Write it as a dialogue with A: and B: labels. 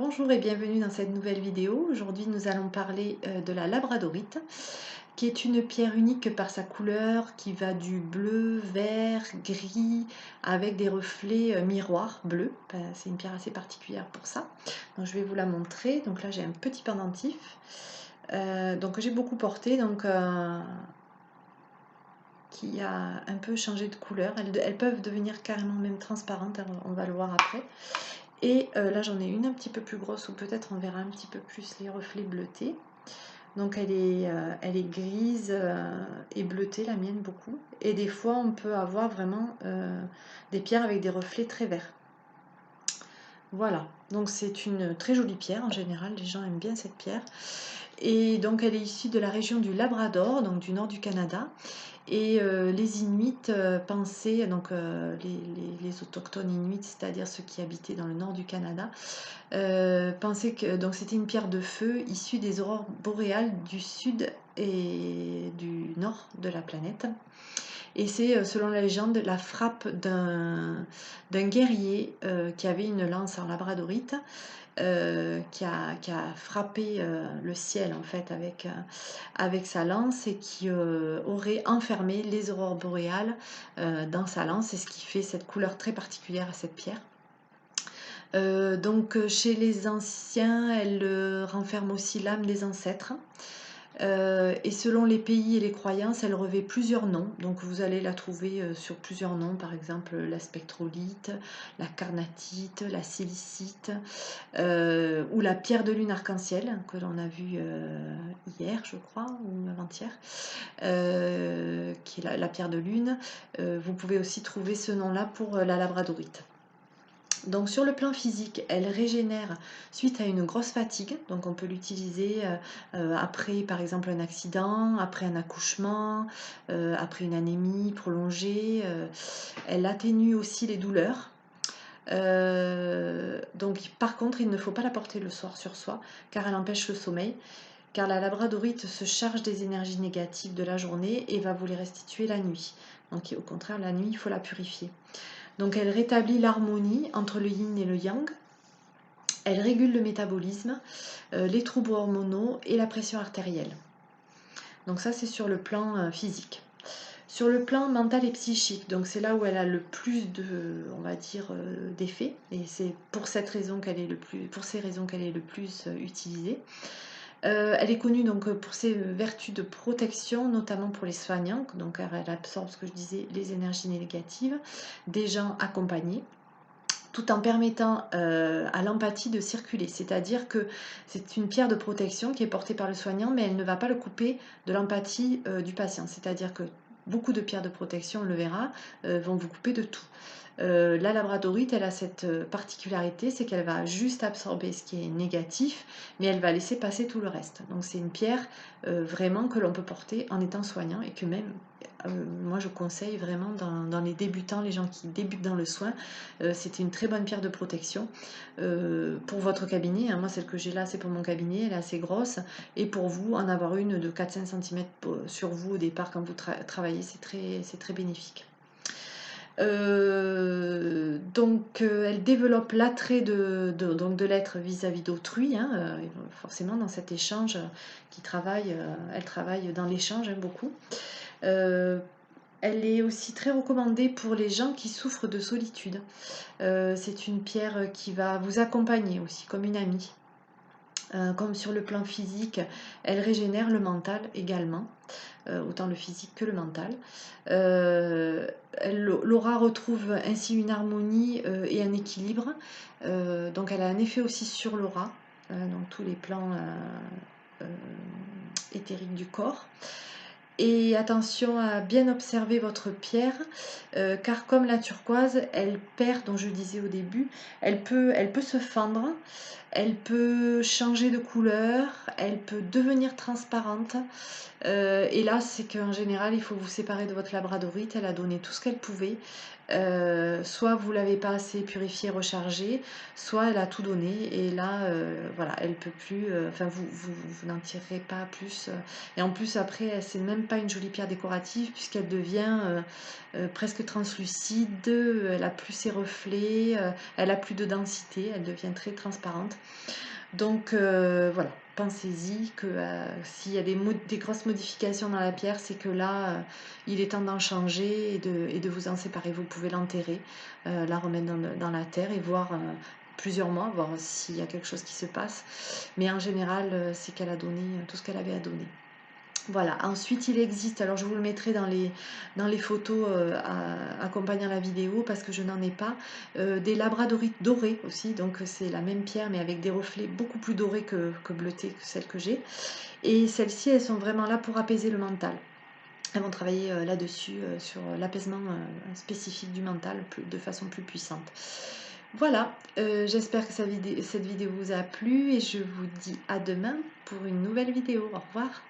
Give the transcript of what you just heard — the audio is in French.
A: Bonjour et bienvenue dans cette nouvelle vidéo. Aujourd'hui nous allons parler de la labradorite, qui est une pierre unique par sa couleur qui va du bleu, vert, gris avec des reflets miroirs bleus. C'est une pierre assez particulière pour ça. Donc je vais vous la montrer. Donc là j'ai un petit pendentif donc que j'ai beaucoup porté, qui a un peu changé de couleur. Elles peuvent devenir carrément même transparentes, on va le voir après. Et là j'en ai une un petit peu plus grosse où peut-être on verra un petit peu plus les reflets bleutés. Donc elle est grise et bleutée, la mienne beaucoup. Et des fois on peut avoir vraiment des pierres avec des reflets très verts. Voilà, donc c'est une très jolie pierre en général, les gens aiment bien cette pierre. Et donc elle est issue de la région du Labrador, donc du nord du Canada. Et les Inuits pensaient, donc les autochtones Inuits, c'est-à-dire ceux qui habitaient dans le nord du Canada, pensaient que donc c'était une pierre de feu issue des aurores boréales du sud et du nord de la planète. Et c'est, selon la légende, la frappe d'un guerrier qui avait une lance en labradorite, qui a frappé le ciel en fait avec sa lance et qui aurait enfermé les aurores boréales dans sa lance, et ce qui fait cette couleur très particulière à cette pierre. Donc chez les anciens, elle renferme aussi l'âme des ancêtres. Et selon les pays et les croyances, elle revêt plusieurs noms. Donc vous allez la trouver sur plusieurs noms, par exemple la spectrolite, la carnatite, la silicite, ou la pierre de lune arc-en-ciel, que l'on a vu hier, je crois, ou avant-hier, qui est la pierre de lune. Vous pouvez aussi trouver ce nom-là pour la labradorite. Donc sur le plan physique, elle régénère suite à une grosse fatigue, donc on peut l'utiliser après par exemple un accident, après un accouchement, après une anémie prolongée. Elle atténue aussi les douleurs. Donc par contre il ne faut pas la porter le soir sur soi, car elle empêche le sommeil, car la labradorite se charge des énergies négatives de la journée et va vous les restituer la nuit. Donc au contraire, la nuit il faut la purifier. Donc elle rétablit l'harmonie entre le yin et le yang, elle régule le métabolisme, les troubles hormonaux et la pression artérielle. Donc ça c'est sur le plan physique. Sur le plan mental et psychique, donc c'est là où elle a le plus de, on va dire, d'effets, et c'est pour ces raisons qu'elle est le plus utilisée. Elle est connue donc pour ses vertus de protection, notamment pour les soignants, donc elle absorbe, ce que je disais, les énergies négatives des gens accompagnés, tout en permettant à l'empathie de circuler. C'est-à-dire que c'est une pierre de protection qui est portée par le soignant, mais elle ne va pas le couper de l'empathie du patient. C'est-à-dire que beaucoup de pierres de protection, on le verra, vont vous couper de tout. La labradorite, elle a cette particularité, c'est qu'elle va juste absorber ce qui est négatif, mais elle va laisser passer tout le reste. Donc c'est une pierre vraiment que l'on peut porter en étant soignant, et que même moi je conseille vraiment dans les débutants, les gens qui débutent dans le soin, c'est une très bonne pierre de protection pour votre cabinet. Moi celle que j'ai là c'est pour mon cabinet, elle est assez grosse, et pour vous en avoir une de 4-5 cm sur vous au départ quand vous travaillez, c'est très bénéfique. Elle développe l'attrait de l'être vis-à-vis d'autrui, forcément dans cet échange elle travaille dans l'échange beaucoup. Elle est aussi très recommandée pour les gens qui souffrent de solitude. C'est une pierre qui va vous accompagner aussi comme une amie. Comme sur le plan physique, elle régénère le mental également, autant le physique que le mental. L'aura retrouve ainsi une harmonie et un équilibre. Donc elle a un effet aussi sur l'aura, donc tous les plans éthériques du corps. Et attention à bien observer votre pierre, car comme la turquoise, elle perd, dont je disais au début, elle peut se fendre, elle peut changer de couleur, elle peut devenir transparente. Et là, c'est qu'en général, il faut vous séparer de votre labradorite. Elle a donné tout ce qu'elle pouvait. soit vous l'avez pas assez purifiée, rechargée, soit elle a tout donné et là, voilà, elle peut plus, enfin vous n'en tirerez pas plus, et en plus après, c'est même pas une jolie pierre décorative puisqu'elle devient, presque translucide, elle a plus ses reflets, elle a plus de densité, elle devient très transparente. Donc voilà, pensez-y que s'il y a des grosses modifications dans la pierre, c'est que là, il est temps d'en changer et de vous en séparer. Vous pouvez l'enterrer, la remettre dans la terre et voir plusieurs mois, voir s'il y a quelque chose qui se passe. Mais en général, c'est qu'elle a donné tout ce qu'elle avait à donner. Voilà, ensuite il existe, alors je vous le mettrai dans les photos accompagnant la vidéo parce que je n'en ai pas, des labradorites dorés aussi, donc c'est la même pierre mais avec des reflets beaucoup plus dorés que bleutés que celles que j'ai. Et celles-ci, elles sont vraiment là pour apaiser le mental. Elles vont travailler là-dessus, sur l'apaisement spécifique du mental de façon plus puissante. Voilà, j'espère que cette vidéo vous a plu et je vous dis à demain pour une nouvelle vidéo. Au revoir.